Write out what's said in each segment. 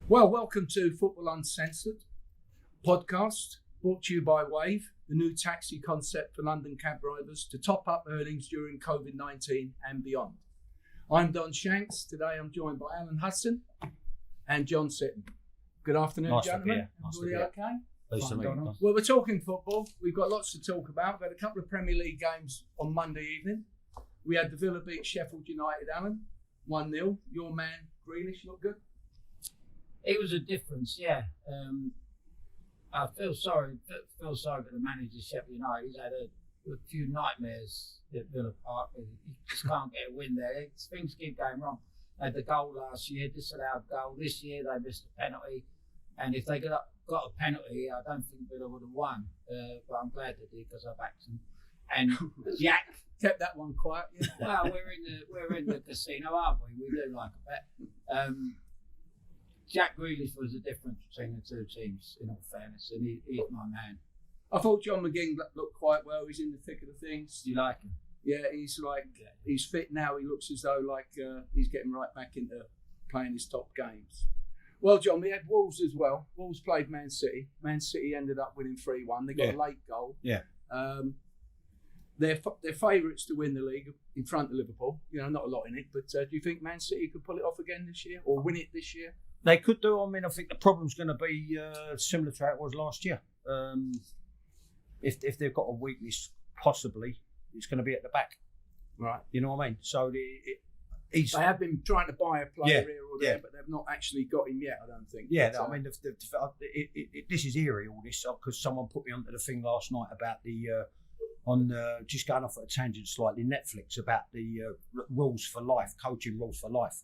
Well, welcome to Football Uncensored Podcast, brought to you by Wave, the new taxi concept for London cab drivers to top up earnings during COVID-19 and beyond. I'm Don Shanks. Today I'm joined by Hudson and John Sitton. Good afternoon, nice gentlemen. Nice Everybody okay? Nice to meet you. Well, we're talking football. We've got lots to talk about. We've had a couple of Premier League games on Monday evening. We had the Villa beat Sheffield United, Alan, 1-0. Your man, Grealish, looked good. It was a difference, yeah. I feel sorry for the manager of Sheffield United. He's had a few nightmares at Villa Park. He just can't get a win there. Things keep going wrong. They had the goal last year, disallowed goal. This year they missed a penalty. And if they got a penalty, I don't think Villa would have won. But I'm glad they did because I backed them. And Jack kept that one quiet. Yeah. Well, we're in the casino, aren't we? We do like a bet. Jack Grealish was the difference between the two teams, in all fairness, and he's my man. I thought John McGinn looked quite well. He's in the thick of the things. Do you like him? Yeah, he's fit now. He looks as though he's getting right back into playing his top games. Well, John, we had Wolves as well. Wolves played Man City. Man City ended up winning 3-1. They got a late goal. Yeah. They're favourites to win the league in front of Liverpool. You know, not a lot in it, but do you think Man City could pull it off again this year or win it this year? They could do. I mean, I think the problem's going to be similar to how it was last year. If they've got a weakness, possibly, it's going to be at the back. Right. You know what I mean? So they have been trying to buy a player here or there, but they've not actually got him yet, I don't think. Yeah, but, I mean, this is eerie, all this, because someone put me onto the thing last night about just going off at a tangent slightly, Netflix, about the rules for life, coaching rules for life.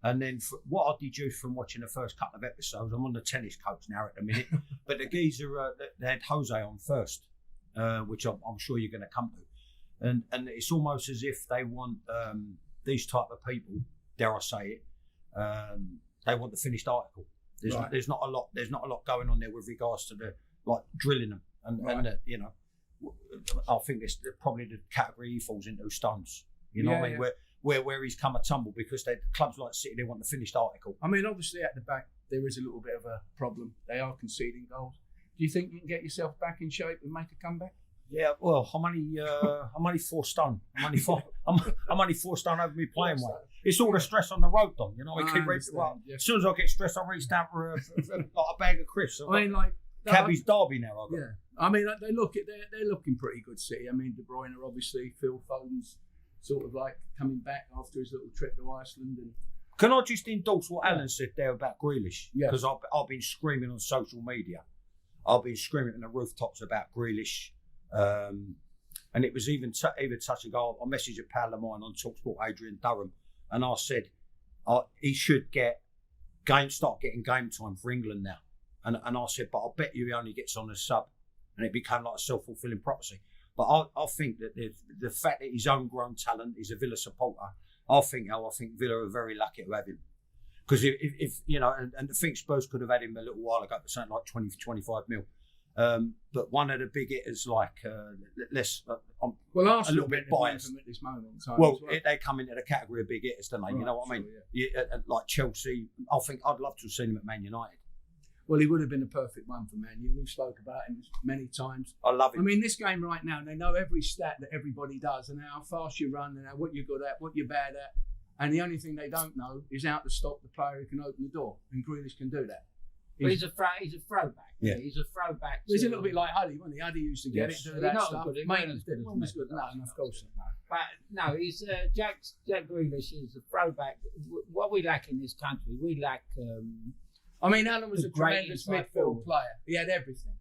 And then what I deduced from watching the first couple of episodes, I'm on the tennis coach now at the minute, but the geezer, they had Jose on first, which I'm sure you're going to come to. And it's almost as if they want these type of people, dare I say it, they want the finished article. There's not a lot going on there with regards to the drilling them and you know, I think it's probably the category he falls into, stones. You know what I mean? Where he's come a tumble because clubs like City, they want the finished article. I mean, obviously at the back there is a little bit of a problem. They are conceding goals. Do you think you can get yourself back in shape and make a comeback? Yeah, well, I'm only 4 stone. I'm only 4 stone over me playing weight. It's all the stress on the road, Don. You know, as soon as I get stressed, I reach down for like a bag of crisps. I mean, Cabby's Derby now. I've got. Yeah, I mean, they're looking pretty good. City. I mean, De Bruyne, obviously, Phil Foden's sort of coming back after his little trip to Iceland. And can I just endorse what Alan said there about Grealish? Yeah. Because I've been screaming on social media. I've been screaming on the rooftops about Grealish. And it was even touch and go. I messaged a pal of mine on TalkSport, Adrian Durham, and I said he should start getting game time for England now. And I said, but I bet you he only gets on as sub, and it became like a self-fulfilling prophecy. But I think that the fact that he's homegrown talent, he's a Villa supporter. I think Villa are very lucky to have him. Because if you know, and I think Spurs could have had him a little while ago for something like 20, 25 mil. But one of the big hitters, I'm a little bit biased. At this moment in time well, they come into the category of big hitters, don't they? Right, you know what I mean? Yeah, like Chelsea. I think I'd love to have seen him at Man United. Well, he would have been a perfect one for Man U. We've spoke about him many times. I love him. I mean, this game right now, they know every stat that everybody does and how fast you run and what you're good at, what you're bad at. And the only thing they don't know is how to stop the player who can open the door. And Grealish can do that. But he's a throwback. Yeah. He's a throwback. Well, he's a little bit like Huddy, wasn't he? Huddy used to get it, do that stuff. Good. Was good. No, of course not. But no, he's Jack Grealish is a throwback. What we lack in this country, we lack. I mean, Alan was a tremendous midfield player. He had everything.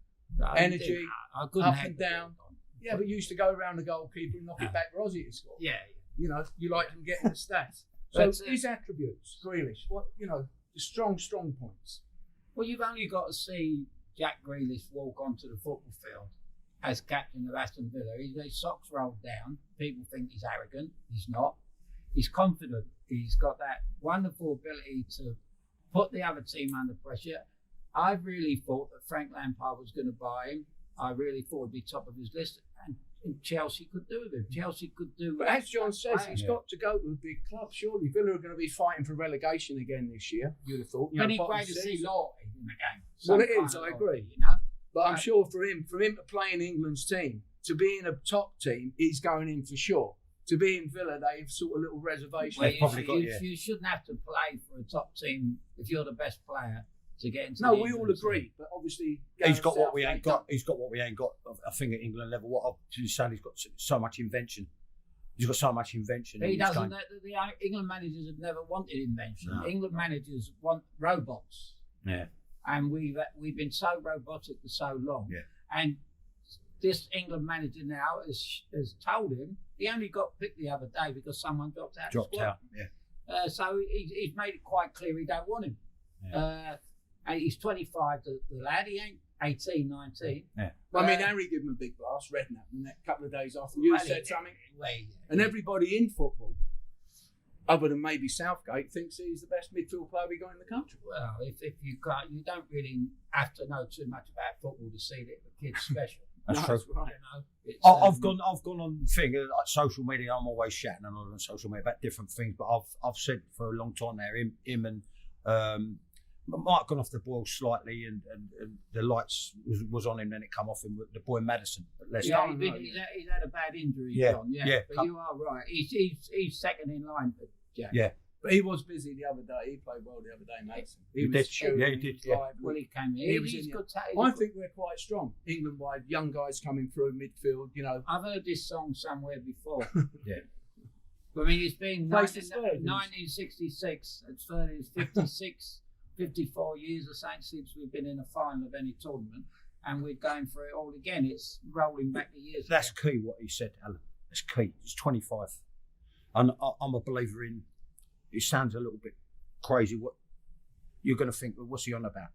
Energy, up and down. Yeah, but you used to go around the goalkeeper and knock it back for Ozzy to score. Yeah. You know, you like him getting the stats. So his attributes, Grealish, the strong points. Well, you've only got to see Jack Grealish walk onto the football field as captain of Aston Villa. His socks rolled down. People think he's arrogant. He's not. He's confident. He's got that wonderful ability to put the other team under pressure. I really thought that Frank Lampard was going to buy him. I really thought he'd be top of his list. And Chelsea could do with him. Chelsea could do. But as John says, he's got to go to a big club. Surely Villa are going to be fighting for relegation again this year. You'd have thought. But it's great to see loyalty in the game. Well, it is. I agree. You know? But I'm sure for him to play in England's team, to be in a top team, he's going in for sure. To be in Villa, they've sort of little reservations. Well, you shouldn't have to play for a top team if you're the best player to get into. No, we all agree, but obviously he's got what we ain't got. He's got what we ain't got. I think at England level, what I'm saying, he's got so much invention. He's got so much invention. He doesn't. The England managers have never wanted invention. No. England managers want robots. Yeah. And we've been so robotic for so long. Yeah. And this England manager now has told him he only got picked the other day because someone dropped out. Yeah. So he's made it quite clear he don't want him. Yeah. And he's 25, the lad. He ain't 18, 19. Yeah. Well, I mean, Harry gave him a big blast, Redknapp, in that couple of days after you said something. And everybody in football, other than maybe Southgate, thinks he's the best midfield player we got in the country. Well, if you can't, you don't really have to know too much about football to see that the kid's special. That's true. Right. You know, I've gone on like social media. I'm always chatting on social media about different things, but I've said for a long time now, him and might have gone off the boil slightly, and the lights was on him, then it come off him with the boy Maddison. He's had a bad injury, John. Yeah. But you are right. He's second in line for Jack. Yeah. But he was busy the other day. He played well the other day, Maddison. He did. Well, he came in. He was in good. I think we're quite strong, England-wide. Young guys coming through midfield. You know, I've heard this song somewhere before. Yeah. I mean, it's been 1966. It's 56, 54 years or something since we've been in a final of any tournament, and we're going for it all again. It's rolling back the years. That's key. What he said, Alan. That's key. He's 25, and I'm a believer in. It sounds a little bit crazy. What you're going to think? Well, what's he on about?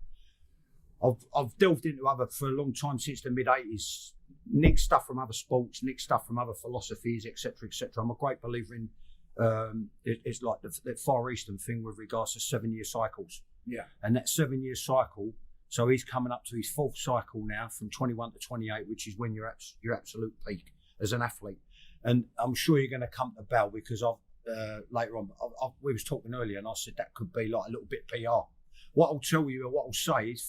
I've delved into other for a long time since the mid '80s. Nick stuff from other sports, nick stuff from other philosophies, etc., etc. I'm a great believer in. It's like the Far Eastern thing with regards to 7-year cycles. Yeah. And that 7-year cycle. So he's coming up to his 4th cycle now, from 21 to 28, which is when you're at your absolute peak as an athlete. And I'm sure you're going to come to Bale because later on, we was talking earlier, and I said that could be like a little bit PR. What I'll tell you, what I'll say is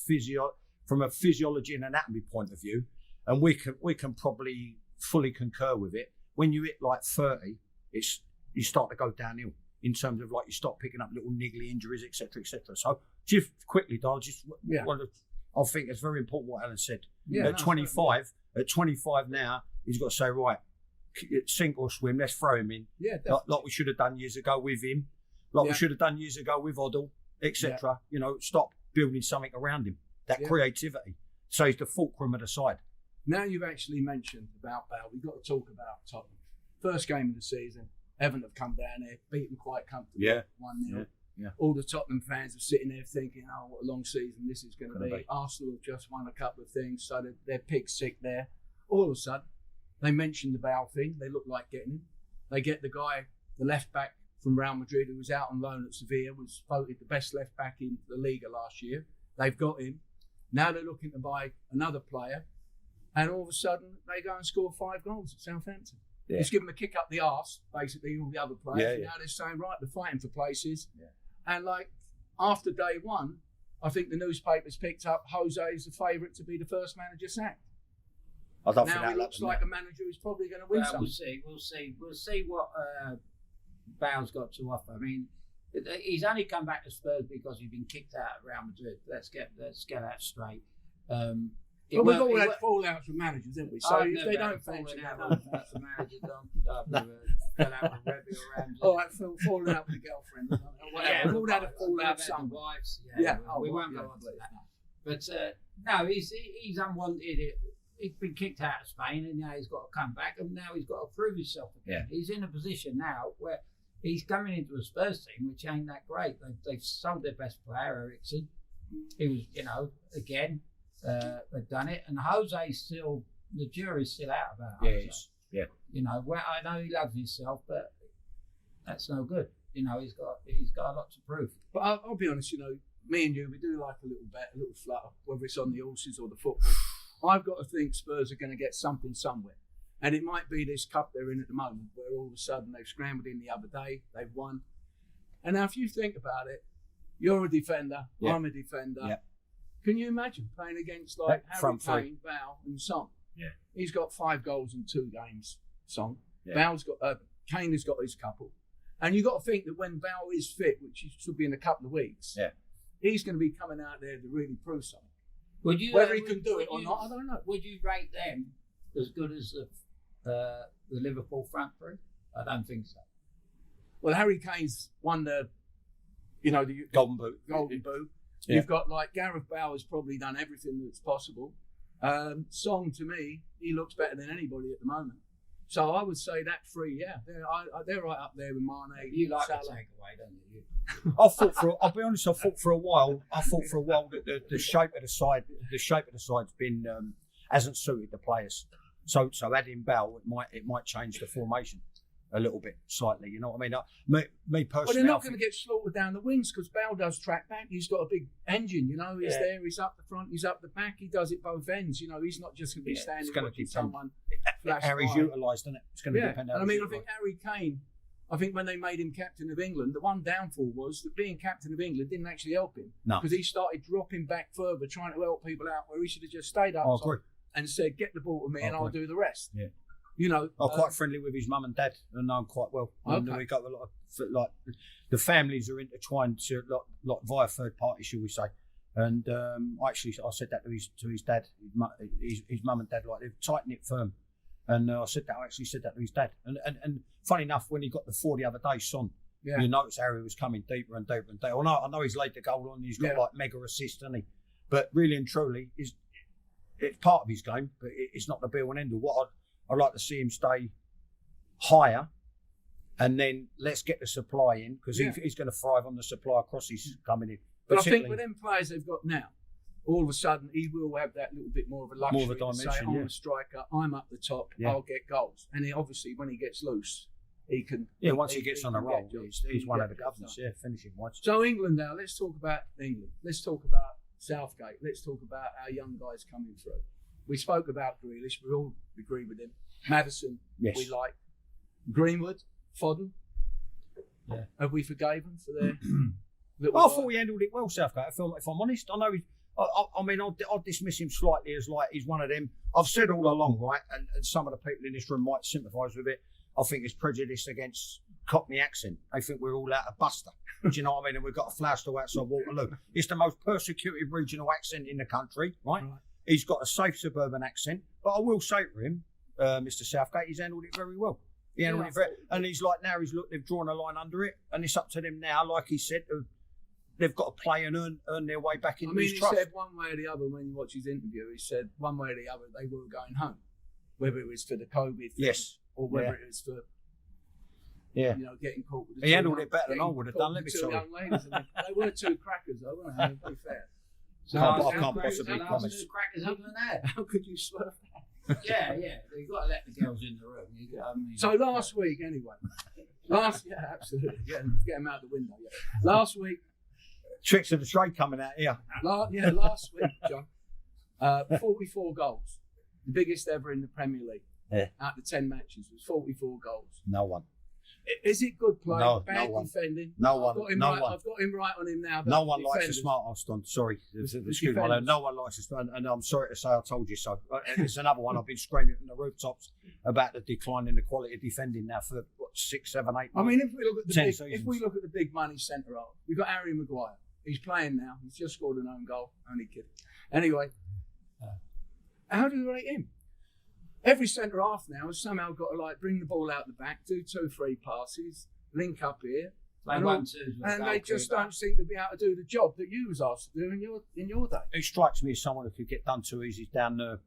from a physiology and anatomy point of view, and we can probably fully concur with it. When you hit like 30, you start to go downhill in terms of like you start picking up little niggly injuries, etc., etc. So just quickly, Don, I think it's very important what Alan said. Yeah, at 25 now, he's got to say, right, sink or swim, let's throw him in. Yeah, like we should have done years ago with him, we should have done years ago with Oddle, etc. Yeah. You know, stop building something around him. That creativity. So he's the fulcrum of the side. Now you've actually mentioned about Bale, we've got to talk about Tottenham. First game of the season, Everton have come down there, beaten quite comfortably, 1-0. Yeah. All the Tottenham fans are sitting there thinking, oh, what a long season this is going to be. Arsenal have just won a couple of things, so they're pig sick there. All of a sudden, they mentioned the Bale thing. They look like getting him. They get the guy, the left back from Real Madrid, who was out on loan at Sevilla, was voted the best left back in the Liga last year. They've got him. Now they're looking to buy another player, and all of a sudden they go and score 5 goals at Southampton. Yeah. Just give them a kick up the arse, basically, all the other players. Now they're saying, right, they're fighting for places. Yeah. And like after day one, I think the newspapers picked up Jose is the favourite to be the first manager sacked. Now he looks like a manager who's probably going to win something. We'll see what Bale's got to offer. I mean, he's only come back to Spurs because he's been kicked out of Real Madrid. Let's get that straight. But we've all had fallouts with managers, haven't we? So if they don't fancy managers, I've never fell out with Rebbe or Ramsey. All right, falling out with a girlfriend. We've all had a fallout with some wives. We won't go on to that. But no, he's unwanted. He's been kicked out of Spain, and now he's got to come back, and now he's got to prove himself again. Yeah. He's in a position now where he's coming into a Spurs team, which ain't that great. They've sold their best player, Eriksen. He was, again. They've done it, and Jose's still, the jury's still out about Jose. Yeah. I know he loves himself, but that's no good. He's got a lot to prove. But I'll be honest, me and you, we do like a little bet, a little flutter, whether it's on the horses or the football. I've got to think Spurs are going to get something somewhere. And it might be this cup they're in at the moment, where all of a sudden they've scrambled in the other day, they've won. And now if you think about it, you're a defender, I'm a defender. Yeah. Can you imagine playing against like Harry Kane, Bale and Son? Yeah. He's got 5 goals in 2 games, Son. Yeah. Kane has got his couple. And you've got to think that when Bale is fit, which he should be in a couple of weeks, he's going to be coming out there to really prove something. Whether he can do it or not, I don't know. Would you rate them as good as the Liverpool front three? I don't think so. Well, Harry Kane's won the Golden Boot. Yeah. You've got like Gareth Bale has probably done everything that's possible. Song, to me, he looks better than anybody at the moment. So I would say that 3, they're right up there with Mane. You like Salah. the takeaway, don't you? I'll be honest. I thought for a while that the shape of the side's been hasn't suited the players. So adding Bale, it might change the formation a little bit, slightly. You know what I mean? Me personally. Well, they're not going to get slaughtered down the wings because Bale does track back. He's got a big engine. He's there. He's up the front. He's up the back. He does it both ends. He's not just going to be standing watching someone. Harry's utilised, isn't it? It's going to depend. And I think Harry Kane. I think when they made him captain of England, the one downfall was that being captain of England didn't actually help him. No. Because he started dropping back further, trying to help people out where he should have just stayed up and said, "Get the ball to me, and I'll do the rest." Yeah. I'm quite friendly with his mum and dad, and know him quite well. And we got a lot of the families are intertwined to lot via third party, shall we say? And I said that to his dad, his mum and dad, like they've tight knit firm. And I actually said that to his dad. And funny enough, when he got the 4 the other day, Son, you notice Harry was coming deeper and deeper and deeper. I know he's laid the goal on. He's got like mega assist, hasn't he? But really and truly, it's part of his game, but it's not the be all and end all. What I'd like to see him stay higher, and then let's get the supply in, because he's going to thrive on the supply crosses coming in. But I think with them players they've got now, all of a sudden he will have that little bit more of a luxury. More of a dimension, to say, I'm a striker, I'm up the top, I'll get goals. And obviously when he gets loose, he can... Yeah, once he gets on a roll, he's one of the governors, finishing once. So England now, let's talk about England. Let's talk about Southgate. Let's talk about our young guys coming through. We spoke about Grealish, we all agree with him. Madison, we like. Greenwood, Foden. Yeah. Have we forgave them for their little... I thought he handled it well, Southgate. If I'm honest, I know I'll dismiss him slightly as like he's one of them. I've said all along, right, and some of the people in this room might sympathise with it. I think it's prejudice against Cockney accent. They think we're all out of Buster. Do you know what I mean? And we've got a flower store outside Waterloo. It's the most persecuted regional accent in the country, right? He's got a safe suburban accent, but I will say to him, Mr. Southgate, he's handled it very well. He handled it very, and he's like, now they've drawn a line under it, and it's up to them now, like he said, they've got to play and earn their way back into his trust. He said one way or the other when you watch his interview, he said one way or the other they were going home, whether it was for the COVID thing, or whether it was for getting caught with the he handled it better than I would have done. Let me tell you, young ladies, they were 2 crackers though, weren't they? To be fair. So I can't possibly promise. 2 crackers other than that. How could you swerve that? Yeah, you've got to let the girls in the room. So last week, anyway. Absolutely. Get them out the window. Yeah. Last week. Tricks of the trade coming out here. Last week, John. 44 goals. The biggest ever in the Premier League. Yeah. Out of 10 matches, was 44 goals. No one. Is it good play? No, bad no one. defending? No one. I've got him right on him now. No one likes a smart ass, Don. Sorry. Excuse me. No one likes a smart, and I'm sorry to say I told you so. It's another one I've been screaming from the rooftops about the decline in the quality of defending now for 6, 7, 8 months. I mean, if we look at the big money centre half, we've got Harry Maguire. He's playing now. He's just scored an own goal. Only kidding. Anyway, how do you rate him? Every centre half now has somehow got to bring the ball out the back, do 2, 3 passes, link up here, and they just don't seem to be able to do the job that you was asked to do in your day. It strikes me as someone who could get done too easy down the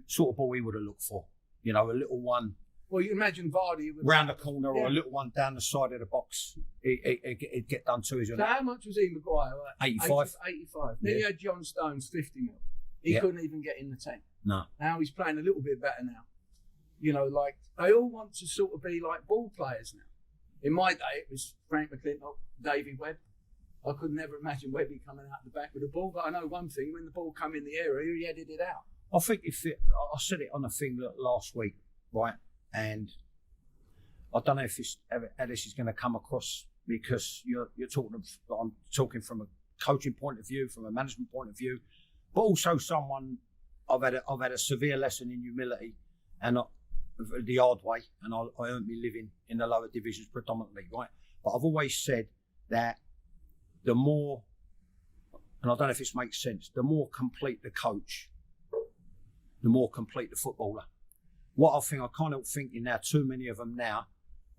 sort of ball he would have looked for. A little one. Well, you imagine Vardy round the corner or a little one down the side of the box. He'd get done too easy. So how much was he, Maguire? 85. 85. Then he had John Stones, 50 mil. He couldn't even get in the 10. No. Now he's playing a little bit better now. They all want to sort of be like ball players now. In my day, it was Frank McClintock, Davy Webb. I could never imagine Webby coming out the back with the ball, but I know one thing, when the ball come in the area, he headed it out. I think I said it on a thing last week. right? And I don't know if how this is going to come across, because I'm talking from a coaching point of view, from a management point of view, but also someone I've had a severe lesson in humility, and the hard way, and I earned me living in the lower divisions predominantly, right? But I've always said that the more, and I don't know if this makes sense, the more complete the coach, the more complete the footballer. What I kind of thinking now, too many of them now,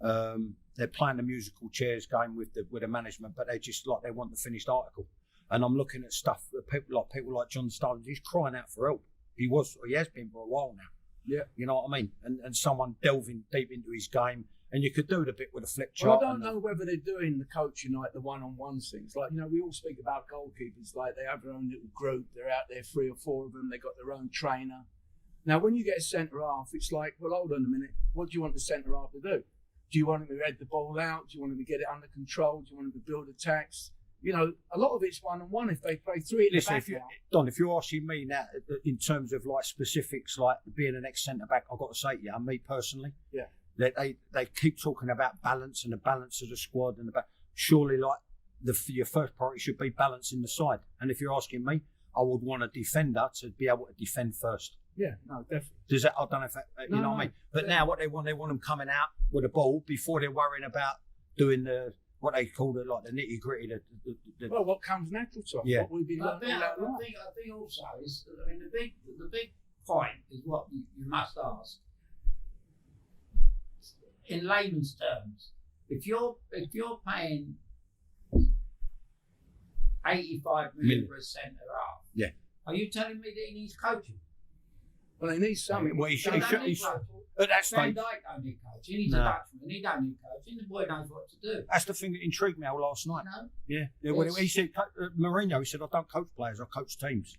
they're playing the musical chairs game with the management, but they just like they want the finished article. And I'm looking at stuff that people like John Sitton, he's crying out for help. He has been for a while now. Yeah, you know what I mean. And someone delving deep into his game, and you could do the bit with a flick well, chart. I don't know whether they're doing the coaching like the one-on-one things. Like, we all speak about goalkeepers, like they have their own little group. They're out there, 3 or 4 of them. They got their own trainer. Now, when you get a centre half, it's like, well, hold on a minute. What do you want the centre half to do? Do you want him to head the ball out? Do you want him to get it under control? Do you want him to build attacks? A lot of it's one-on-one if they play 3 at the back. Don, if you're asking me now in terms of like specifics, like being an ex-centre-back, I've got to say to you, me personally, yeah, they keep talking about balance and the balance of the squad and surely like your first priority should be balancing the side. And if you're asking me, I would want a defender to be able to defend first. Yeah, no, definitely. Does that? I don't know if that, you know what I mean. But now what they want them coming out with a ball before they're worrying about doing what they call the nitty gritty. Well, what comes natural to us? Yeah. What we've been learning. I think also is, the big point is what you must ask. In layman's terms, if you're paying 85 million for a centre half, yeah, are you telling me that he needs coaching? Well, he needs something. Well, he should. At that stage, Van Dijk don't need coaching. He needs a Dutchman. He don't need coaching. The boy knows what to do. That's the thing that intrigued me last night. You know? Yeah. When he said Mourinho, he said, "I don't coach players. I coach teams."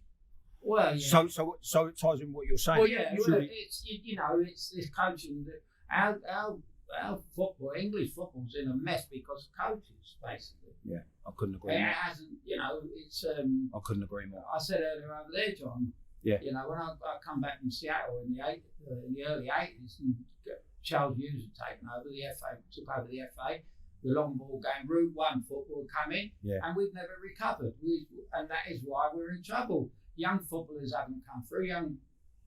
Well, yeah. So it ties in what you're saying. Well, yeah. It's it's this coaching that our football, English football's in a mess because of coaches, basically. Yeah, I couldn't agree It more. hasn't, it's. I couldn't agree more. I said earlier over there, John. Yeah. When I come back from Seattle in the early 80s, and Charles Hughes had taken over the FA, took over the FA. The long ball game, Route 1 football come in, and we've never recovered. And that is why we're in trouble. Young footballers haven't come through. Young,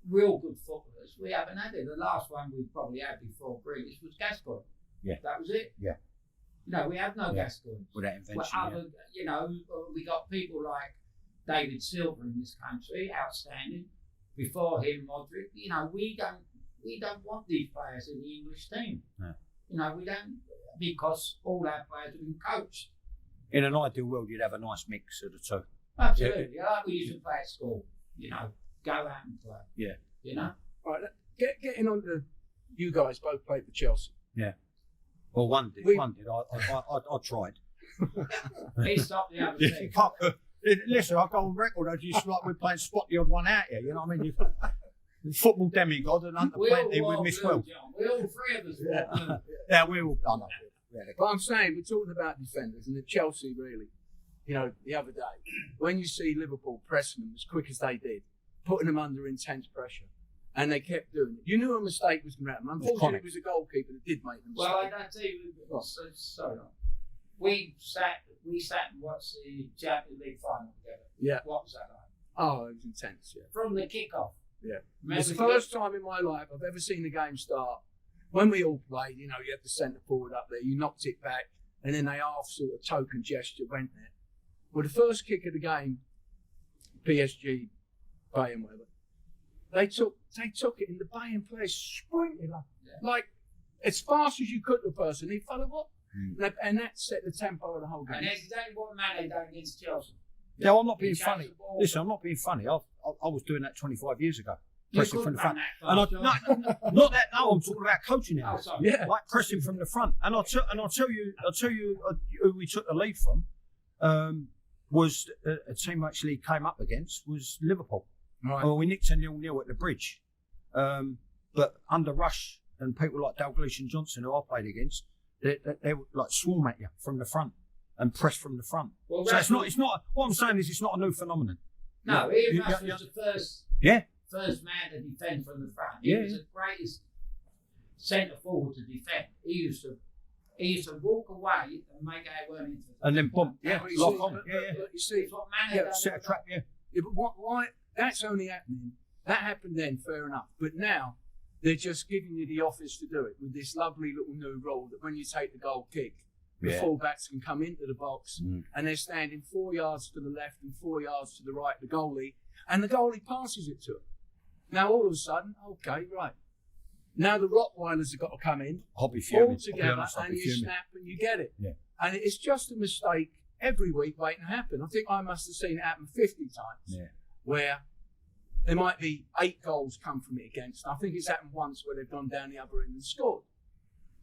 real good footballers, we haven't had it. The last one we probably had before Grealish was Gascoigne. Yeah. That was it. Yeah. No, we have no Gascoigne. With that invention. We got people like David Silva in this country, outstanding. Before him, Modric. We don't want these players in the English team. No. We don't, because all our players have been coached. In an ideal world, you'd have a nice mix of the two. Absolutely. Yeah. Like we used to play at school. Go out and play. Yeah. Right. Getting on to you guys both played for Chelsea. Yeah. Well, one did. I tried. He stopped the other team. Listen, I go on record. I just like we're playing spot the odd one out here. You know what I mean? Football demigod and under plenty with Miss Will. We all 3 of us were. Yeah, we all done it. But I'm saying, we're talking about defenders, and the Chelsea really, the other day, when you see Liverpool pressing them as quick as they did, putting them under intense pressure, and they kept doing it, you knew a mistake was going to happen. Unfortunately, it was a goalkeeper that did make the mistake. Well, I tell you, sorry. We sat and watched the Champions League final together. Yeah. What was that like? Oh, it was intense, yeah. From the kick-off. Yeah. It's the first time in my life I've ever seen the game start. When we all played, you had the centre forward up there, you knocked it back, and then they half sort of token gesture went there. Well, the first kick of the game, PSG, Bayern, whatever, they took it, and the Bayern players sprinted up, like as fast as you could to the person. He followed up. And that set the tempo of the whole game. And that's exactly what Man done against Chelsea. Yeah, I'm not being funny. Listen, I'm not being funny. I was doing that 25 years ago. Pressing from the front. And not that. No, I'm talking about coaching now. Like pressing from the front. And I'll tell you who we took the lead from. Was a team actually came up against was Liverpool. Right. Well, we nicked a 0-0 at the Bridge. But under Rush and people like Grealish and Johnson, who I played against, they would like swarm at you from the front and press from the front. Well, so it's not. What I'm saying is, it's not a new phenomenon. No, Ian Rush was the first man to defend from the front. He was the greatest centre forward to defend. He used to walk away and make out weren't into it. And then bump, lock on. But you see, Set a trap, Yeah, but why? That's only happening. That happened then, fair enough. But now they're just giving you the office to do it with this lovely little new rule that when you take the goal kick, the full-backs can come into the box and they're standing 4 yards to the left and 4 yards to the right, the goalie, and the goalie passes it to them. Now all of a sudden, okay, right. Now the Rottweilers have got to come in, all together, and you snap and you get it. Yeah. And it's just a mistake every week waiting to happen. I think I must have seen it happen 50 times where there might be 8 goals come from it against. I think it's happened once where they've gone down the other end and scored.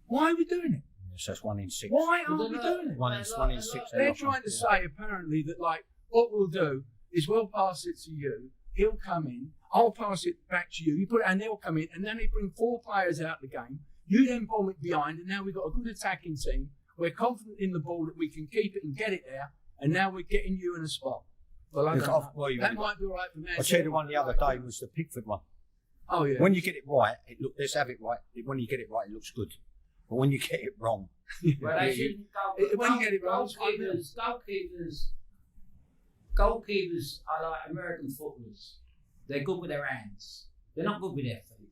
Why are we doing it? So it's 1 in 6. Why aren't we doing it? 1 in 6. They're trying to say apparently that like what we'll do is we'll pass it to you. He'll come in. I'll pass it back to you. You put it, and they'll come in, and then they bring 4 players out of the game. You then bomb it behind, and now we've got a good attacking team. We're confident in the ball that we can keep it and get it there, and now we're getting you in a spot. Well, I don't know. That might be all right for Manchester. I'll tell you the one the other day was the Pickford one. Oh yeah. When you get it right, let's have it right. When you get it right, it looks good. But when you get it wrong, well, they shouldn't go. When you get it wrong, goalkeepers are like American footballers. They're good with their hands. They're not good with their feet.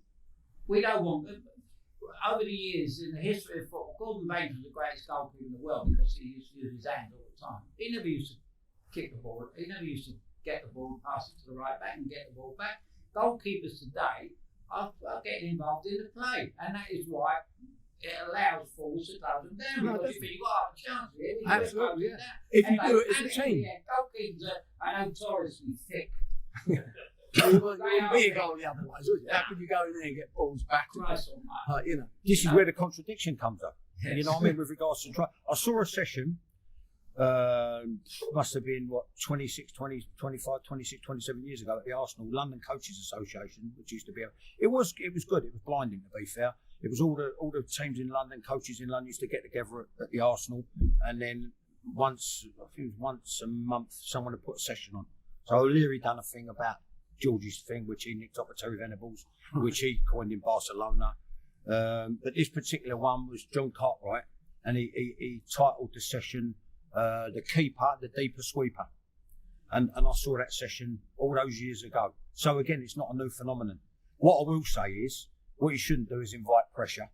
We don't want. Over the years, in the history of football, Gordon Banks was the greatest goalkeeper in the world because he used to use his hands all the time. He never used to kick the ball. He never used to get the ball, pass it to the right back and get the ball back. Goalkeepers today are getting involved in the play, and that is why it allows forwards to close them down because you've got a chance here. Absolutely, yeah. If you do it as a team. Goalkeepers are notoriously thick. You wouldn't be a goalie otherwise, would you? How could you go in there and get balls back? This is where the contradiction comes up. Yes. You know what I mean? With regards to I saw a session, must have been 26, 27 years ago at the Arsenal London Coaches Association, which used to be it was good. It was blinding, to be fair. It was all the teams in London, coaches in London used to get together at the Arsenal, and then once a month someone would put a session on. So O'Leary done a thing about George's thing, which he nicked up at Terry Venables, which he coined in Barcelona. But this particular one was John Cartwright, and he titled the session "The Keeper, the Deeper Sweeper," and I saw that session all those years ago. So again, it's not a new phenomenon. What I will say is, what you shouldn't do is invite pressure,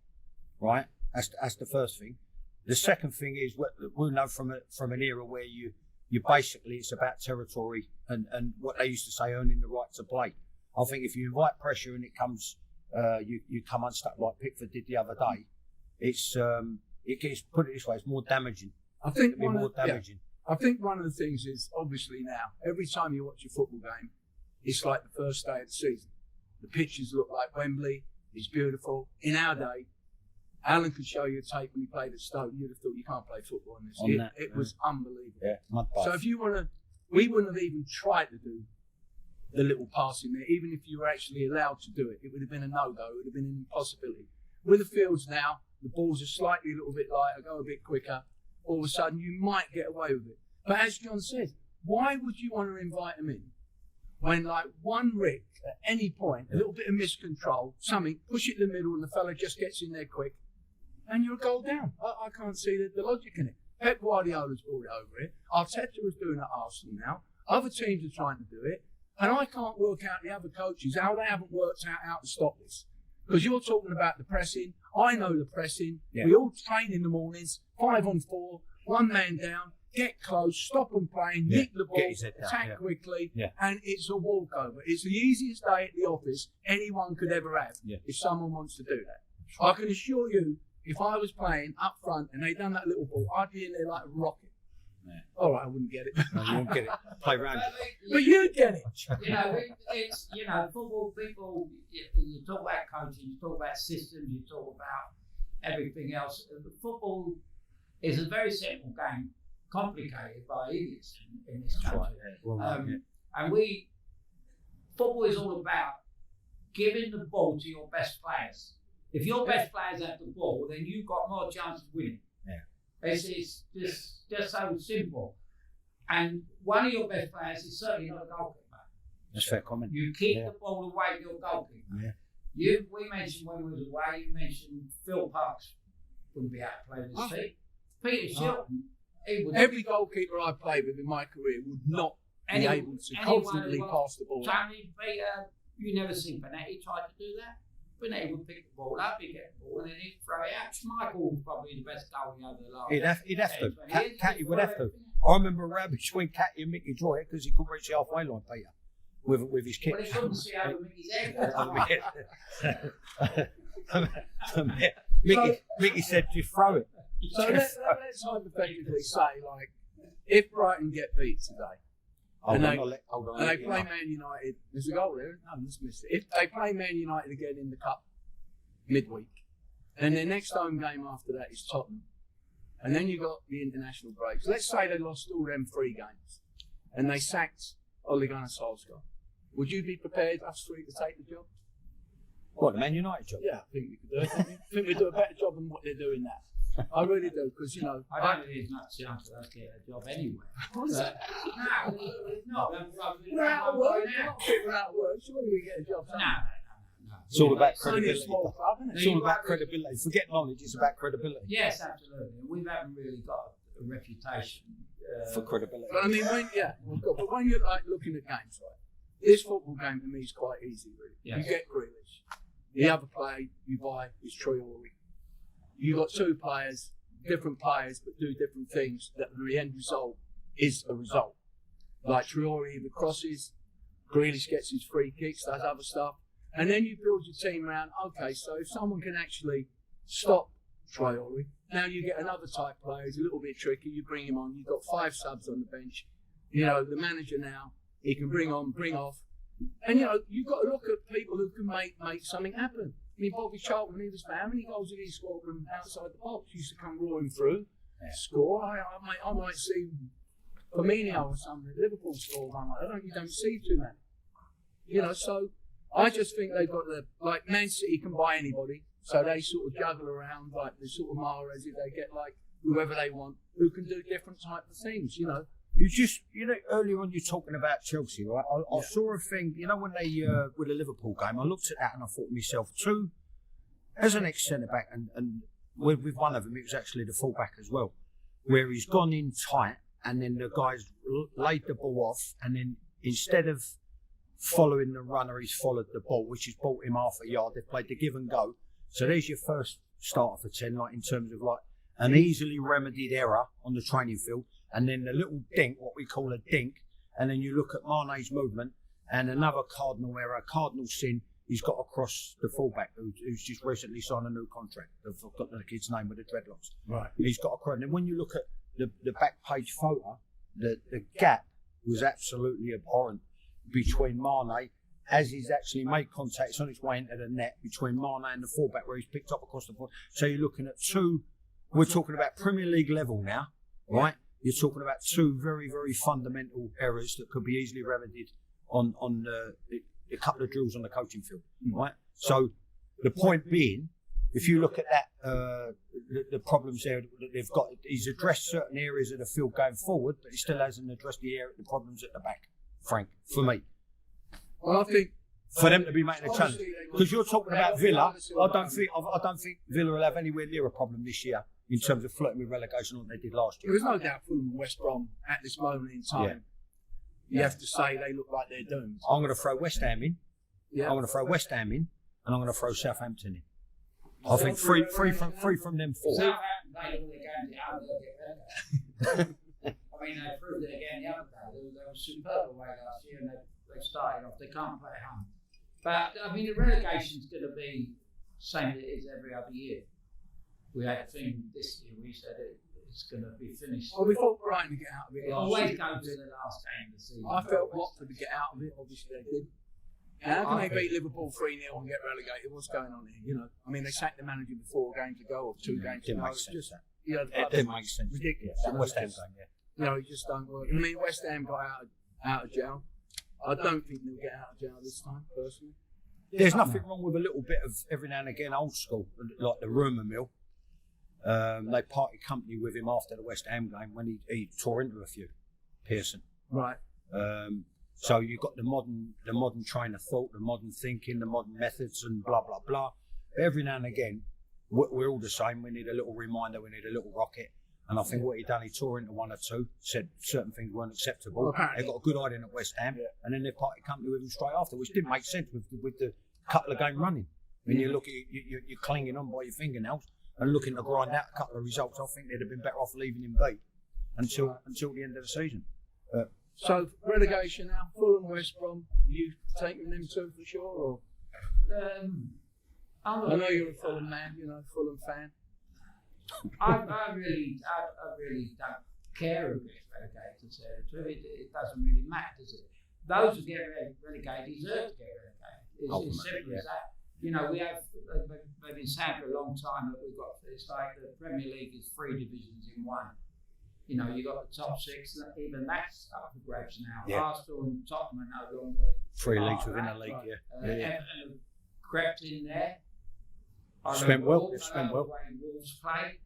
right? That's the first thing. The second thing is we'll know from an era where you basically it's about territory and what they used to say, earning the right to play. I think if you invite pressure and it comes, you come unstuck like Pickford did the other day. It gets, put it this way, it's more damaging. I think I think one of the things is obviously now every time you watch a football game, it's like the first day of the season. The pitches look like Wembley. It's beautiful. In our day, Alan could show you a tape when he played at Stoke. You'd have thought you can't play football on this. It was unbelievable. Yeah, so if you want to, we wouldn't have even tried to do the little passing there. Even if you were actually allowed to do it, it would have been a no-go. It would have been an impossibility. With the fields now, the balls are slightly a little bit lighter, go a bit quicker. All of a sudden, you might get away with it. But as John said, why would you want to invite them in when, like, one rick at any point, a little bit of miscontrol, something, push it in the middle, and the fella just gets in there quick, and you're a goal down? I can't see the logic in it. Pep Guardiola's brought it over it. Arteta is doing it at Arsenal now. Other teams are trying to do it. And I can't work out the other coaches, how they haven't worked out how to stop this. Because you're talking about the pressing. I know the pressing. Yeah. We all train in the mornings, 5 on 4, 1 man down, get close, stop them playing, nick the ball, attack quickly, and it's a walkover. It's the easiest day at the office anyone could ever have if someone wants to do that. I can assure you, if I was playing up front and they'd done that little ball, I'd be in there like a rocket. Yeah. All right, I wouldn't get it. No, you won't get it. Play round. But you'd get it. It's football people. You talk about coaching, you talk about systems, you talk about everything else. Football is a very simple game, complicated by idiots in this country. And football is all about giving the ball to your best players. If your best players have the ball, then you've got more chance of winning. Yeah. It's just so simple. And one of your best players is certainly not a goalkeeper. That's fair comment. You keep the ball away from your goalkeeper. Yeah. We mentioned when we was away, you mentioned Phil Parks wouldn't be able to play with his feet. Peter Shilton, every goalkeeper I played with in my career would not be able to constantly pass the ball. Tony, you never seen Panetti try to do that. Panetti would pick the ball up, he'd get the ball, and then he'd throw it out. Schmeichel was probably the best goalie over the last. He'd have to. Catty would have to. I remember a round between Catty and Mickey Droy because he couldn't reach the halfway line, Peter, with his kick. Well, he couldn't see over Mickey's head. Mickey said, just throw it. So let's hypothetically say, like, if Brighton get beat today, and they play Man United, there's a goal there. No, just missed it. If they play Man United again in the cup midweek, and their next home game after that is Tottenham, and then you got the international breaks. Let's say they lost all them 3 games, and they sacked Ole Gunnar Solskjaer. Would you be prepared, us 3, to take the job? What, the Man United job? Yeah, I think we could do it. I think we do a better job than what they're doing now. I really do, because, you know... I don't think there's much chance of us getting a job anywhere. No, it's not. We're out of work. We're out of work. Surely we get a job. No. It's all about It's only a credibility. small club, isn't it? It's all about credibility. Forget knowledge, it's about credibility. Yes, absolutely. We haven't really got a reputation For credibility. But I mean, but when you're like looking at games, right? This football game for me is quite easy, really. Yes. You get Grealish. The other player you buy is Traore. You got 2 players, different players, but do different things. That the end result is a result. Like Traore either crosses, Grealish gets his free kicks, does other stuff, and then you build your team around. Okay, so if someone can actually stop Traore, now you get another type player who's a little bit tricky. You bring him on. You've got 5 subs on the bench. You know the manager now. He can bring on, bring off, and you know you've got to look at people who can make something happen. I mean, Bobby Charlton, when he was there, how many goals did he score from outside the box? He used to come roaring through, score. I might see Firmino or something. Liverpool score one. You don't see too many. You know, so I just think they've got like Man City can buy anybody, so they sort of juggle around like the sort of Mahrez. They get like whoever they want, who can do different type of things. You know. Earlier on you're talking about Chelsea, right? I saw a thing, when they, with the Liverpool game, I looked at that and I thought to myself, as an ex-centre-back, and with one of them, it was actually the full-back as well, where he's gone in tight and then the guy's laid the ball off and then instead of following the runner, he's followed the ball, which has brought him half a yard. They've played the give and go. So there's your first starter for 10, like in terms of like an easily remedied error on the training field. And then the little dink, what we call a dink, and then you look at Mane's movement and another cardinal error, cardinal sin, he's got across the fullback who's just recently signed a new contract. I've forgotten the kid's name with the dreadlocks. Right. He's got across. And when you look at the back page photo, the gap was absolutely abhorrent between Mane, as he's actually made contact, it's on its way into the net, between Mane and the fullback where he's picked up across the board. So you're looking at we're talking about Premier League level now, right? You're talking about 2 very, very fundamental errors that could be easily remedied on a couple of drills on the coaching field, right? So the point being, if you look at that, the problems there that they've got, he's addressed certain areas of the field going forward, but he still hasn't addressed the problems at the back, Frank, for me. Well, I think for them to be making a challenge, because you're talking about Villa, I don't think Villa will have anywhere near a problem this year in terms of flirting with relegation like they did last year. There's no doubt Fulham and West Brom at this moment in time. You have to say they look like they're doomed. I'm going to throw West Ham in. Yeah. I'm going to throw West Ham in, and I'm going to throw Southampton in. I think three from them 4. Southampton played all the games the other day. I mean, they proved it again the other day. They were superb away last year, and they started off. They can't play at home. But I mean, the relegation's going to be the same as it is every other year. We had a thing this year. We said it's going to be finished. Well, we thought Brighton to get out of it. They always go to the last game of the season. I felt Watford to get out of it. Obviously, they did. How can they beat Liverpool 3-0 and get relegated? What's going on here? I mean, they sacked the manager before a game to go or 2 games to go. It didn't make sense. Ridiculous. West Ham game, it just don't work. I mean, West Ham got out of jail. I don't think they'll get out of jail this time, personally. There's nothing wrong with a little bit of every now and again old school, like the rumour mill. They parted company with him after the West Ham game when he tore into a few, Pearson. Right. So you've got the modern train of thought, the modern thinking, the modern methods, and blah blah blah. But every now and again, we're all the same. We need a little reminder. We need a little rocket. And I think what he done, he tore into one or two, said certain things weren't acceptable. They got a good idea at West Ham, and then they parted company with him straight after, which didn't make sense with the couple of game running. When you look at you're clinging on by your fingernails and looking to grind out a couple of results, I think they'd have been better off leaving him be until the end of the season. So relegation now, Fulham, West Brom. You taking them two for sure, or? I know you're a Fulham man, Fulham fan. I really don't care who gets relegated, to tell you the truth. It doesn't really matter, does it? Those who get relegated deserve to get relegated. It's simple as that. We have, they've been saying for a long time that it's like the Premier League is 3 divisions in one. You've got the top 6, even that's up for grabs now. Yeah. Arsenal and Tottenham are no longer 3 leagues within a league, Everton have crept in there. Spent well. Wolves play.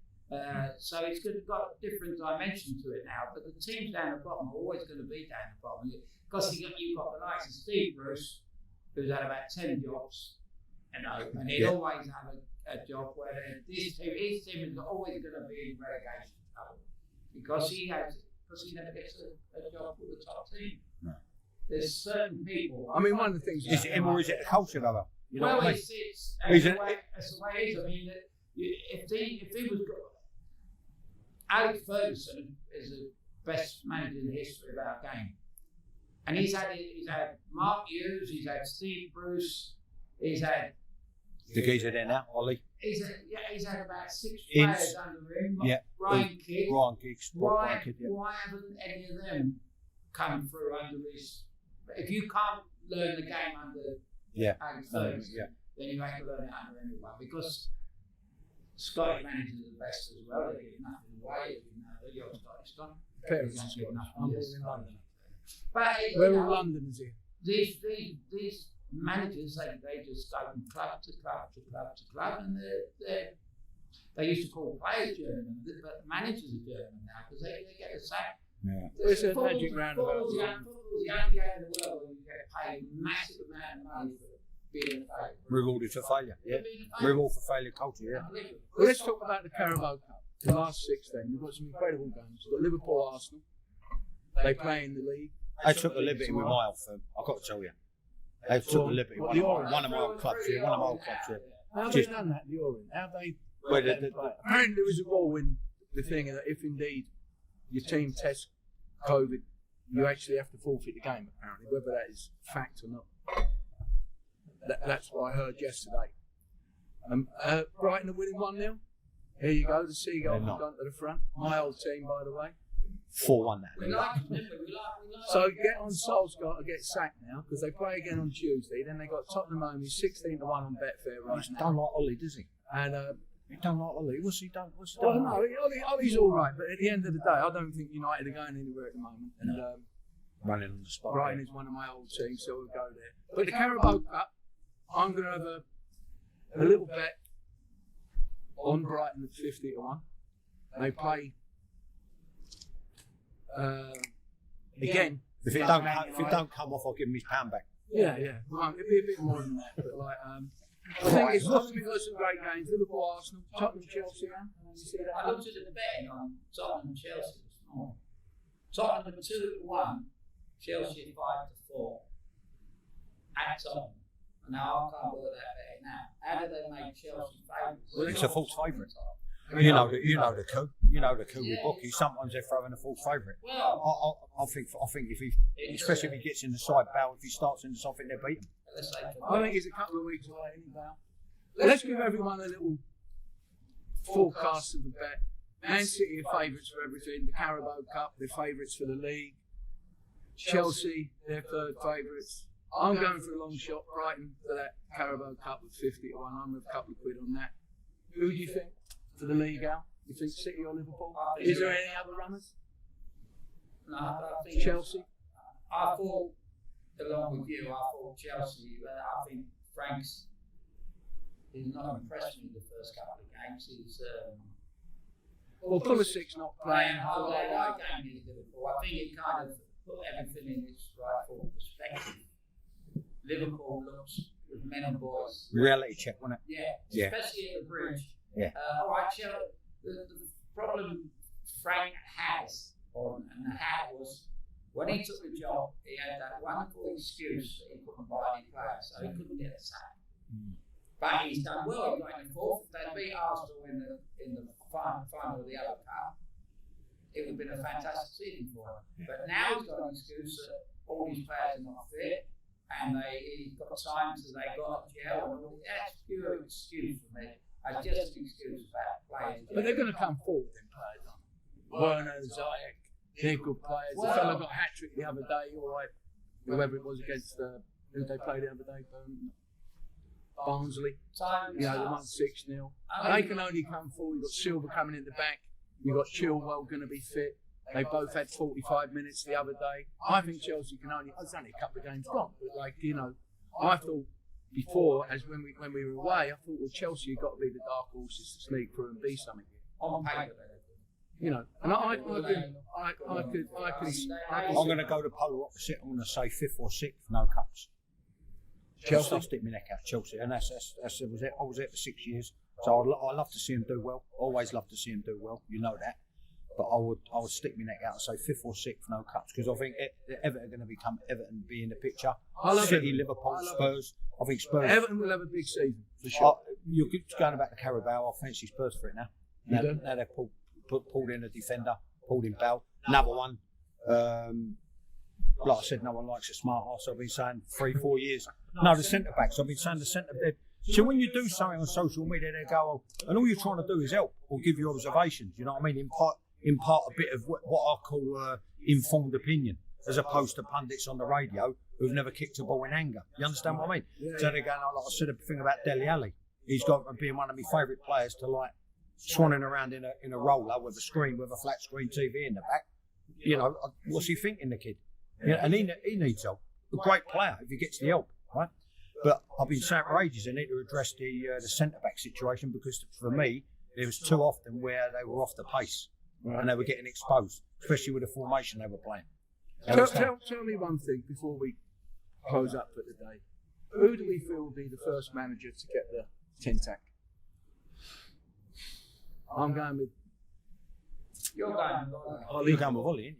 So it's got a different dimension to it now. But the teams down the bottom are always going to be down the bottom. Because you've got the likes of Steve Bruce, who's had about 10 jobs, and he'd always have a job where his team is always going to be in relegation trouble. Because he never gets a job with the top team. No. There's certain people. One of the things is it him or is it a culture, lover? Well, it's the way it is. If he was Alex Ferguson is the best manager in the history of our game, and he's had Mark Hughes, he's had Steve Bruce, he's had the geezer there now, Ollie. He's had about 6 players under him. Ryan Giggs. Why haven't any of them come through under his? If you can't learn the game under Alex Ferguson, then you have to learn it under anyone, because Scottish managers are the best as well. They give nothing away. You're Scottish, don't you? I'm in London. But we're all Londoners here. These managers, they just go from club to club to club to club, and they used to call players German, but managers are German now because they get a sack. Yeah. It's a magic roundabout. Football's the only game in the world where you get paid a massive amount of money for being a failure. Rewarded for failure, Reward for failure culture, Well, let's talk about the Carabao Cup. The last 16, we've got some incredible games. We've got Liverpool, Arsenal. They play in the league. They took the liberty with my old firm, I've got to tell you. They took the liberty. One of my old clubs here. How have they done that, the Orient? Apparently there is a rule in the thing that if indeed your team tests COVID, you actually have to forfeit the game, apparently, whether that is fact or not. That's what I heard yesterday. Brighton are winning 1-0. Here you go, the Seagulls have gone to the front. My old team, by the way. 4-1 that. So get on Solskjaer to get sacked now, because they play again on Tuesday. Then they got Tottenham home, he's 16-1 on Betfair right now. He don't like Ollie, does he? And he don't like Ollie. What's he done? Well, no, Ollie's all right, but at the end of the day, I don't think United are going anywhere at the moment. And running on the spot. Brighton is one of my old teams, so we'll go there. But the Carabao Cup, I'm going to have a little bet on Brighton at 50-1. They play again. If it don't come off, I'll give him his pound back. Yeah. Well, it'll be a bit more than that, but I think it's possibly got some great games. Liverpool, Arsenal, Tottenham, Chelsea. I looked at the betting on Tottenham, Chelsea this morning. Tottenham 2-1, Chelsea 5-4 at Tottenham. Now I can't work that betting now. How do they make Chelsea favourites? Well, it's a false favourite. You know the coup. You know the coup with bookies. Sometimes they're throwing a false favourite. Well, I think if he, especially if he gets in the side, Bale, if he starts in the side, I think they'll beat him. I think he's a couple of weeks away, isn't he, Bale? Let's give everyone a little forecast of the bet. Man City are favourites for everything. The Carabao Cup, they're favourites for the league. Chelsea, they're third favourites. I'm going for a long shot. Brighton for that Carabao Cup at 50-1. I'm with a couple of quid on that. Who do you think for the league, Al? You think City or Liverpool? Is there any other runners? No, I think Chelsea. I thought, along with you, I thought Chelsea. But I think Frank's not impressed me the first couple of games. He's Pulisic's not playing. I think he kind of put everything in its rightful perspective. Liverpool looks with men and boys. Reality check, wasn't it? Yeah, especially at the bridge. Yeah. All right, Chelsea, the problem Frank has, and the hat was, when he took the job, he had that wonderful excuse that he couldn't buy any players, so he couldn't get a sack. But he's done well. He got in the fourth. If they beat Arsenal in the final of the other cup, it would have been a fantastic season for him. But now he's got an excuse that all these players are not fit, and he's got time till they got gel. And all that's pure excuse for me. It's just an excuse about players. But they're going to come forward in players, aren't they? Werner, Ziyech, they're good players. The fella got a hat-trick the other day, all right, whoever it was against, who they played the other day, Barnsley. You know, they won 6-0. They can only come forward. You've got Silva coming in the back. You've got Chilwell going to be fit. They both had 45 minutes the other day. I think Chelsea can only, it's only a couple of games gone, but like, you know, I thought before, as when we were away, I thought, well, Chelsea have got to be the dark horses to sneak through and be something. On paper, you know, and I could. I'm going to go the polar opposite. I'm going to say 5th or 6th, no cups. Chelsea. I'll stick my neck out, Chelsea, and that's was it. I was there for 6 years, so I love to see him do well. Always love to see him do well. You know that. But I would stick my neck out and say 5th or 6th, no cups, because I think Everton are going to become Everton, be in the picture. City, Liverpool, Spurs. I think Spurs. Everton will have a big season for sure. You're going about the Carabao. I fancy Spurs for it now. Now they've pulled in a defender, pulled in Bale, another one. Like I said, no one likes a smart ass. I've been saying 3-4 years. No, the centre backs. I've been saying the centre back. So when you do something on social media, they go, oh, and all you're trying to do is help or give you observations. You know what I mean? Impart a bit of what I call informed opinion, as opposed to pundits on the radio who've never kicked a ball in anger. You understand what I mean? Yeah. So they're going, oh, like I said a thing about Dele Alli. He's got being one of my favourite players to like swanning around in a roller with a flat screen TV in the back. You know, what's he thinking, the kid? You know, and he needs help. A great player if he gets the help, right? But I've been saying for ages they need to address the centre back situation, because for me there was too often where they were off the pace and they were getting exposed, especially with the formation they were playing. Tell me one thing before we close up for the day. Who do we feel will be the first manager to get the tin tack? I'm going with. You're going with Ollie. You're going with Ollie,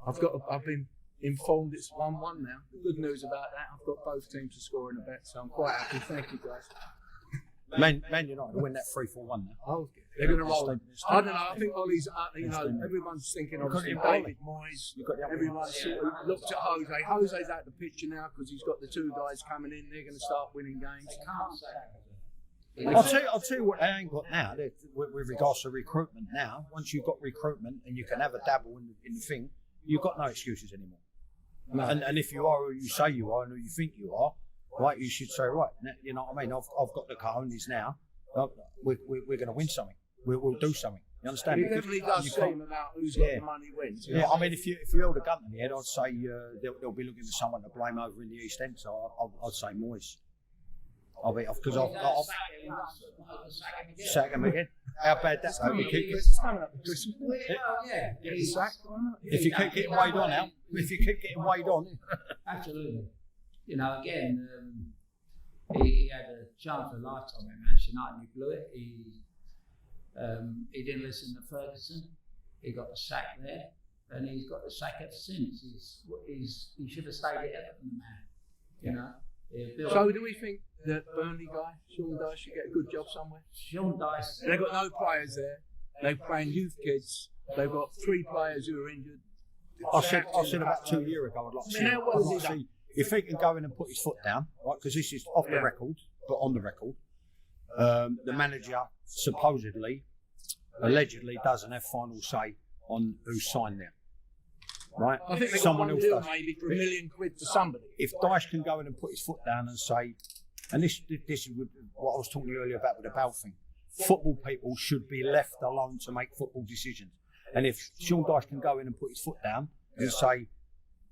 aren't you? I've been informed it's 1-1 now. The good news about that, I've got both teams to score in a bet, so I'm quite happy. Thank you, guys. Man United will win that 3-4-1 now. Oh, they're going to roll. I don't know. I think Ollie's. Everyone's thinking of David Moyes. Everyone's sort of looked at Jose. Jose's out the picture now because he's got the two guys coming in. They're going to start winning games. They can't say. I'll tell you what they ain't got now with regards to recruitment. Now, once you've got recruitment and you can have a dabble in the thing, you've got no excuses anymore. No. And if you are who you say you are and who you think you are, right, you should say, right, you know what I mean? I've got the cojones now. We're going to win something. We'll do something. You understand? It definitely does seem about who's got the money wins. Yeah, I mean, if you held a gun to the head, I'd say they'll be looking for someone to blame over in the East End. So I'd say Moyes. Because I've sack him again. How bad that's going to be? If you keep getting weighed on now, absolutely. You know, again, he had a chance of a lifetime at Manchester United and he blew it. He didn't listen to Ferguson. He got the sack there, and he's got the sack ever since. He should have stayed at Everton, the man. You know. So do we think that Burnley guy, Sean Dyche, should get a good job somewhere? Sean Dyche. They've got no players there. They're playing youth kids. They've got 3 players who are injured. I said about 2 years ago, I'd like to see if he can go in and put his foot down, right? Because this is off the record, but on the record. The manager supposedly, allegedly, doesn't have final say on who signed them. Right? I think someone else does. Maybe for £1 million for somebody. If Dyche can go in and put his foot down and say, and this is what I was talking earlier about with the Bale thing, football people should be left alone to make football decisions. And if Sean Dyche can go in and put his foot down and say,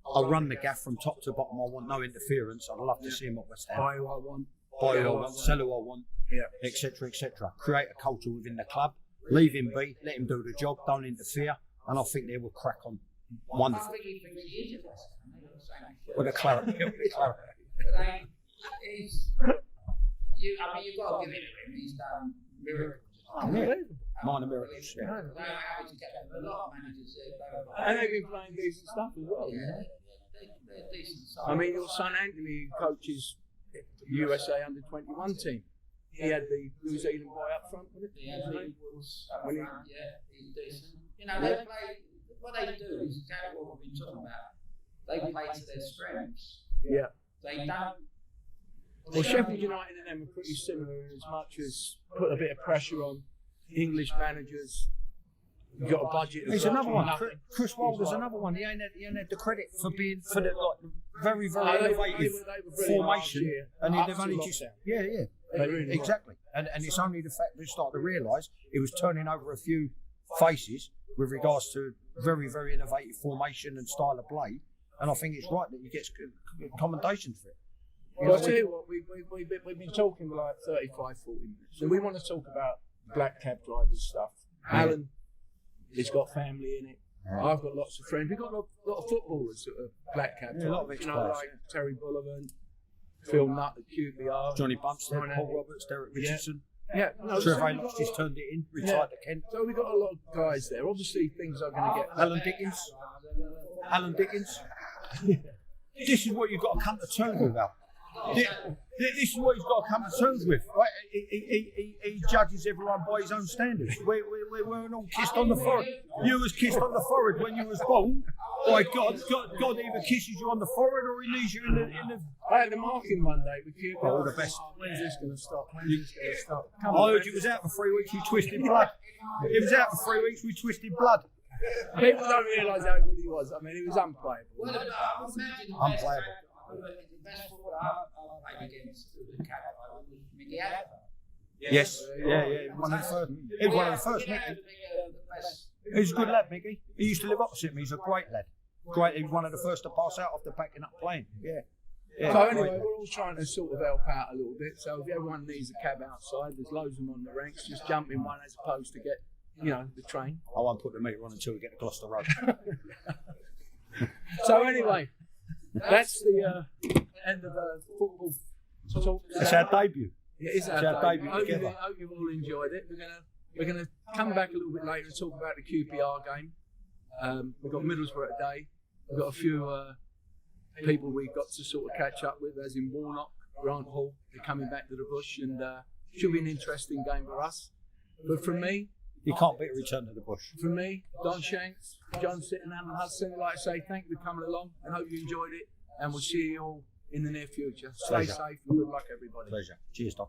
I'll run the gaff from top to bottom, I want no interference, I'd love to see him at West Ham. Buy who I want. Buy who I want, sell who I want, etc., etc. Create a culture within the club, leave him be, let him do the job, don't interfere, and I think they will crack on. wonderful. I think he thinks he is a West Ham. I'm not saying he With a claret. But he's, you've got to give it to him. He's done miracles. Unbelievable. Minor miracles. Yeah. I don't know how he's kept a lot of managers there. And they've been playing decent stuff as well. Yeah, they're decent. I mean, your son Anthony coaches USA under-21 team. He had the New Zealand boy up front with it. Yeah, he was up When he- front, yeah, he's decent. You know, they play, what they do is exactly what we've been talking about. They play to their strengths. Yeah. They don't. Well, Sheffield United and them are pretty similar in as much as put a bit of pressure on English managers. You've got a budget. There's another one. Chris Wilder's another one. He ain't had the credit for being for the very innovative formation, and they've only just exactly. And it's only the fact they started to realise it was turning over a few faces with regards to very innovative formation and style of play. And I think it's right that he gets commendation for it. Well, I'll tell you what, we've been talking for like 35, 40 minutes. So we want to talk about black cab drivers stuff. Alan has got family in it. I've got lots of friends. We've got a lot of footballers that are black cab drivers. A lot of ex-players. Like Terry Bullivan, Phil Nutt at QPR. Johnny Bumstead, Paul Roberts, Derek Richardson. Yeah, no, Trevor Locke just turned it in, retired to Kent. So we've got a lot of guys there. Obviously, things are going to get... Alan Dickens. This is what you've got to come to terms with, Al. This is what he's got to come to terms with. Right? He judges everyone by his own standards. We weren't all kissed on the forehead. You was kissed on the forehead when you was born. By God either kisses you on the forehead or he leaves you in the. I had the marking Monday with you. All the best. When's this going to stop? I heard you was out for 3 weeks. You twisted blood. It was out for 3 weeks. We twisted blood. People don't realise how good he was. I mean, he was unplayable. Unplayable. The best footballer I played against the cat was Mickey Adler. Yes. Yeah. One of the first. He was one of the first. Mickey. He's a good lad, Mickey. He used to live opposite me. He's a great lad. Great. He was one of the first to pass out after backing up playing. Yeah. So anyway, we're all trying to sort of help out a little bit. So if everyone needs a cab outside, there's loads of them on the ranks. Just jump in one as opposed to get, the train. I won't put the meter on until we get to Gloucester Road. So anyway, that's the end of the football talk. It's our debut. It is our debut. Hope you've all enjoyed it. We're gonna come back a little bit later and talk about the QPR game. We've got Middlesbrough today. We've got a few people we've got to sort of catch up with, as in Warnock, Grant Hall. They're coming back to the bush, and should be an interesting game for us. But from me, you can't beat a return to the bush. From me, Don Shanks, John Sitton, and Hudson, I'd like to say thank you for coming along and hope you enjoyed it. And we'll see you all in the near future. Stay safe and good luck, everybody. Pleasure. Cheers, Tom.